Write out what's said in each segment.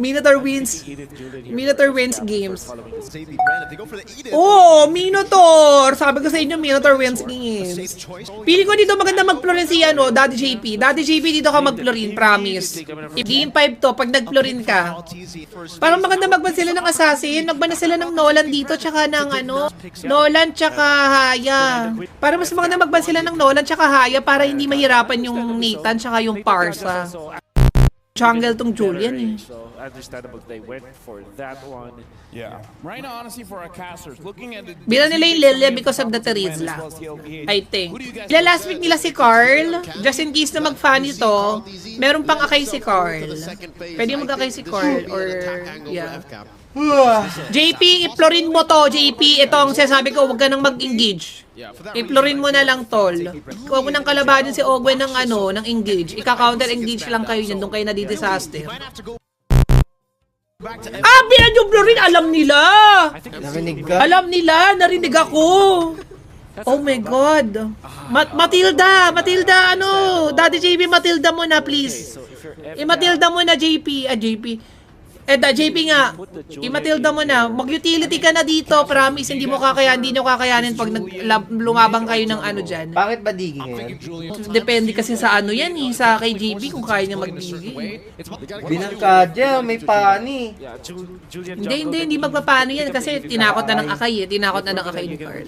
Minotaur wins games. Oh, Minotaur! Sabi ko sa inyo, Minotaur wins games. Pili ko dito maganda mag-florin si Daddy JP. Daddy JP dito ka mag-florin, promise. Game 5 to, pag nag-florin ka. Parang maganda magban sila ng assassin. Magban na sila ng Nolan dito, tsaka ng Nolan tsaka Haya. Para mas maganda magban sila ng Nolan tsaka Haya para hindi mahirapan yung Nathan tsaka yung Parsa. Jungle tong Julian eh. Understandable they went for that one. Yeah. Right now, honestly, for our casters, looking at the... Bila nila yung Lilia because of the Terizla. I think. Bila last week nila si Carl, just in case na mag-fan ito, meron pang akay si Carl. Pwede mag-akay si Carl or, yeah. JP, i-florin mo to, JP. Itong sinasabi ko, huwag ka nang mag-engage. I-florin mo na lang, tol. Huwag mo nang kalabanin si Ogwen ng ng engage. Ika-counter-engage lang kayo yan, doon kayo nadidisaster. Bilan yung florin, alam nila! Narinig ka? Alam nila, narinig ako. Oh my God. Matilda, Daddy JP, Matilda mo na, please. Matilda mo na, JP. JP. JP nga, i-Matilda mo na. Mag-utility ka na dito, promise. Hindi nyo kakayanin pag lumabang kayo ng dyan. Bakit ba digi ngayon? Depende kasi sa yan sa kay JP kung kaya niya mag-digi. Binangkadya, may pani. Hindi magpapano yan kasi tinakot na ng akay Tinakot na ng akay ni Carl.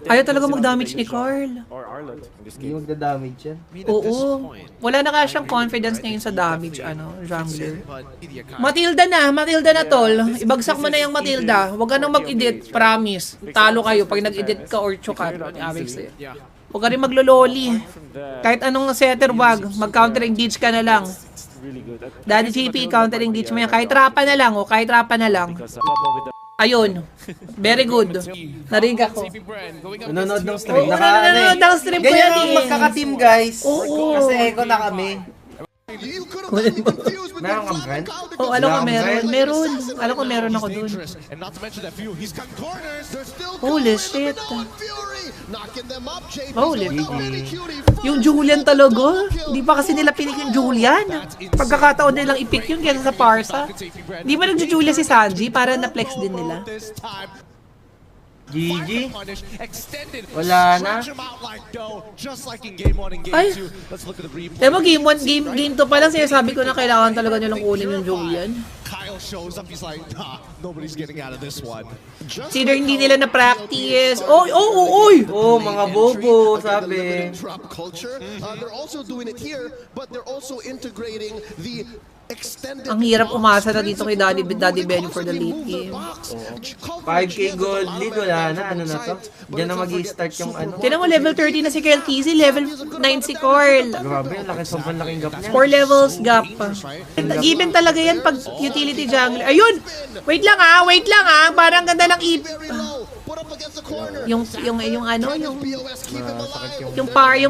Ayaw talaga mag-damage ni Carl. Hindi magda-damage yan. Oo. Wala na nga siyang confidence ngayon sa damage, jungler. Matilda na tol. Ibagsak mo na yung Matilda. Huwag ka nang mag-edit, promise. Talo kayo pag nag-edit ka or chokat. Huwag ka rin maglololi. Kahit anong setter wag, mag-counter-engage ka na lang. Daddy JP, counter-engage mo yan. Kahit rapa na lang, Ayun. Very good. Narinig ako. Nanonood ng stream. Nanonood ng stream ko yan Ganyan ang magkaka-team, guys. Oo. Kasi echo na kami. Meron kang brand? Oh, alam ko meron. Alam ko meron ako dun. Holy shit. Holy yung Julian talaga. Di pa kasi nila pinik yung Julian. Pagkakataon nilang i-pick yun kaysa sa Parsa. Di ba nag-Julia si Sanji para na-flex din nila? GG? Wala na? Ay! Diba mo, game 1, game 2 pa lang sinasabi ko na kailangan talaga nilang kunin yung Julian. Consider hindi nila na-practice. Oy! Oh, mga bobo, sabi. They're also doing it here, but they're also integrating the Ang hirap umasa na dito kay Daddy Benny for the late game. 5k gold lead, wala na. Ano na to? Diyan na mag-i-start yung Tinan mo, level 30 na si Carl TZ, level 9 si Carl. Grabe, sobrang laking gap niya. 4 levels gap. Given talaga yan pag utility jungler. Ayun! Wait lang parang ganda lang yung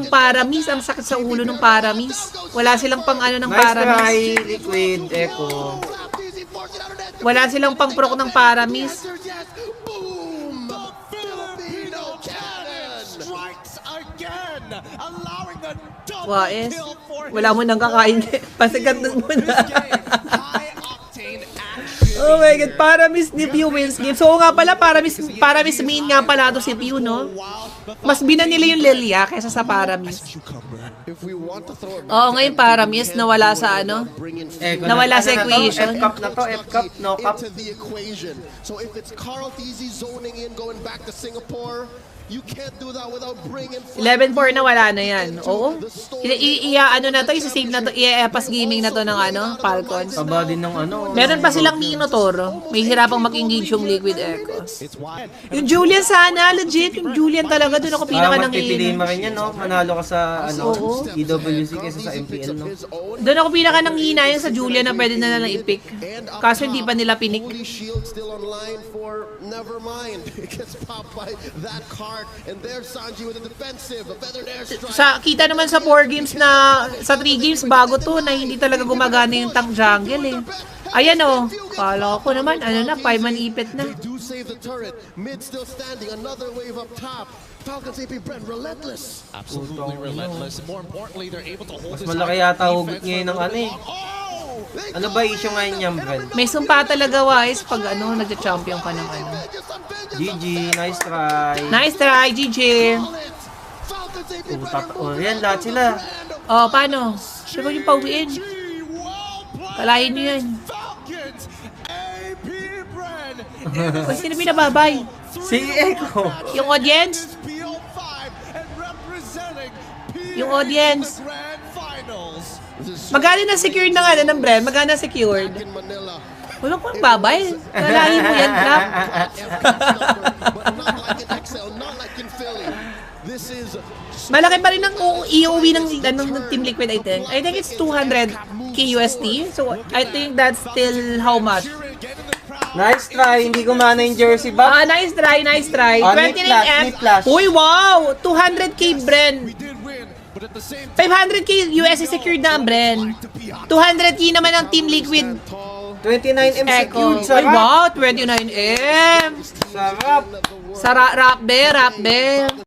Paramis, ang sakit sa ulo ng Paramis. Wala silang pang ng Paramis. Nice try, Liquid, Echo. Wala silang pang proc ng Paramis. Waes. Wala mo nang kakain. Pasikat mo na. Oh my God, Paramis ni Pew wins game. So nga pala, Paramis main nga pala to si Pew, no? Mas bina nila yung Lilia kaysa sa Paramis. Oo, ngayon Paramis nawala sa nawala sa equation. F-cup na to, F-cup, no cup. So if it's Carl TZ zoning in, going back to Singapore, you can't do that without bringing 11-4 na wala na yan. Oo. Na to, isa-save na to, i-pass gaming na to ng Falcons. Taba din ng Meron pa silang Minotaur. May hirapang mag-engage yung Liquid Echo. Yung Julian sana, legit. Yung Julian talaga, doon ako pinaka nang magpipiliin mo rin yan, no? Manalo ka sa, EWC kaysa sa MPL, no? Doon ako pinaka nang hinayan sa Julian na pwede na lang i-pick. Kaso hindi pa nila pinik. Shield still online for Nevermind. It gets popped by that card. And there's Sanji with a defensive, a feathered airstrike. Kita naman sa 4 games na, sa 3 games bago to, na hindi talaga gumagana yung tank jungle eh. Ayan kala ko naman, 5-man ipit na. They do save the turret. Mid still standing, another wave up top. Falcons AP Brent relentless. Absolutely relentless. And more importantly, they're able to hold this. Malaki yata hugot ngayon ng Ano ba issue ngayon niyan, Brent? May sumpa talaga, Wise, pag ano, nagja-champion ka ng ano. GG, nice try. Nice try, GG. Yan, lahat sila. Oh, paano? Siya ba yung pauwiin? Kalahin nyo yan. O, sino binababay? Si Echo. Yung audience? Yung audience? Magkano na secured na nga ng Bren? Magkano na secured? Walang pang babay. Kalahin mo yan, crap. Malaki pa rin ang iuwi ng Team Liquid, I think. I think it's 200k USD. So, I think that's still how much? Nice try, hindi gumana yung jersey ba? Nice try, nice try. Ah, 29M. mid flash. Uy, wow! 200k Bren. 500k USD secured na ang Bren. 200k naman ang Team Liquid 29M Echo. secured, Uy, sarap. wow! 29M. Sarap. Rap be.